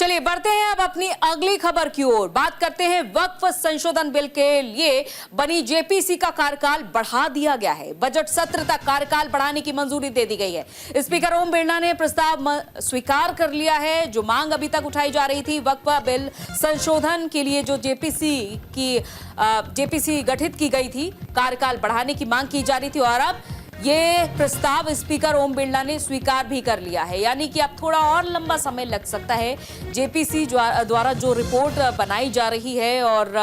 चलिए बढ़ते हैं अब अपनी अगली खबर की ओर। बात करते हैं वक्फ संशोधन बिल के लिए बनी जेपीसी का कार्यकाल बढ़ा दिया गया है। बजट सत्र तक कार्यकाल बढ़ाने की मंजूरी दे दी गई है। स्पीकर ओम बिरला ने प्रस्ताव स्वीकार कर लिया है। जो मांग अभी तक उठाई जा रही थी वक्फ बिल संशोधन के लिए, जो जेपीसी गठित की गई थी, कार्यकाल बढ़ाने की मांग की जा रही थी, और अब ये प्रस्ताव स्पीकर ओम बिरला ने स्वीकार भी कर लिया है। यानी कि अब थोड़ा और लंबा समय लग सकता है। जेपीसी द्वारा जो रिपोर्ट बनाई जा रही है और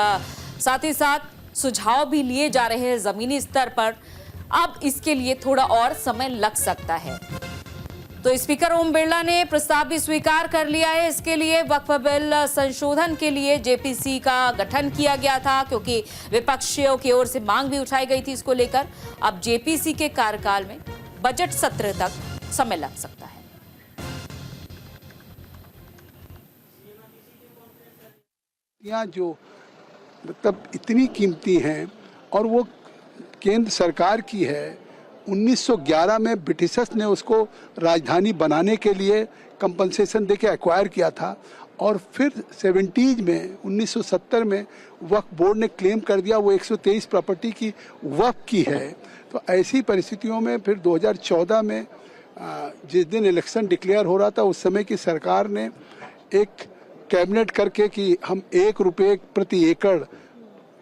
साथ ही साथ सुझाव भी लिए जा रहे हैं जमीनी स्तर पर, अब इसके लिए थोड़ा और समय लग सकता है। तो स्पीकर ओम बिरला ने प्रस्ताव भी स्वीकार कर लिया है। इसके लिए वक्फ बिल संशोधन के लिए जेपीसी का गठन किया गया था, क्योंकि विपक्षियों की ओर से मांग भी उठाई गई थी इसको लेकर। अब जेपीसी के कार्यकाल में बजट सत्र तक समय लग सकता है। यहाँ जो मतलब इतनी कीमती हैं और वो केंद्र सरकार की है। 1911 में ब्रिटिशर्स ने उसको राजधानी बनाने के लिए कंपनसेशन देके एक्वायर किया था, और फिर 70s में 1970 में वक्फ बोर्ड ने क्लेम कर दिया वो 123 प्रॉपर्टी की वक्फ की है। तो ऐसी परिस्थितियों में फिर 2014 में जिस दिन इलेक्शन डिक्लेयर हो रहा था, उस समय की सरकार ने एक कैबिनेट करके कि हम ₹1 प्रति एकड़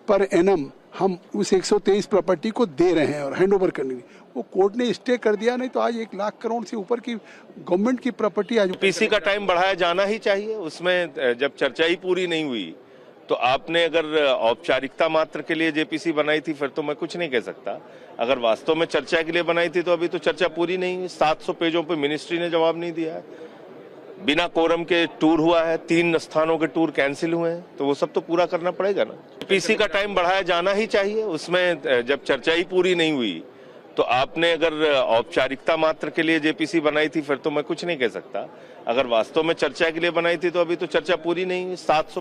पर एनम हम उस 123 प्रॉपर्टी को दे रहे हैं और हैंडओवर करने की, वो कोर्ट ने स्टे कर दिया। नहीं तो आज 1 लाख करोड़ से ऊपर की गवर्नमेंट की प्रॉपर्टी आज पीसी का टाइम बढ़ाया जाना ही चाहिए। उसमें जब चर्चा ही पूरी नहीं हुई तो आपने अगर औपचारिकता मात्र के लिए जेपीसी बनाई थी फिर तो मैं कुछ नहीं कह सकता। अगर वास्तव में चर्चा के लिए बनाई थी तो अभी तो चर्चा पूरी नहीं हुई। 700 पेजों पर मिनिस्ट्री ने जवाब नहीं दिया है। बिना कोरम के टूर हुआ है, 3 स्थानों के टूर कैंसिल हुए हैं, तो वो सब तो पूरा करना पड़ेगा ना। पीसी का टाइम बढ़ाया जाना ही चाहिए। उसमें जब चर्चा ही पूरी नहीं हुई तो आपने अगर औपचारिकता मात्र के लिए जेपीसी बनाई थी फिर तो मैं कुछ नहीं कह सकता। अगर वास्तव में चर्चा के लिए बनाई थी तो अभी तो चर्चा पूरी नहीं हुई। 700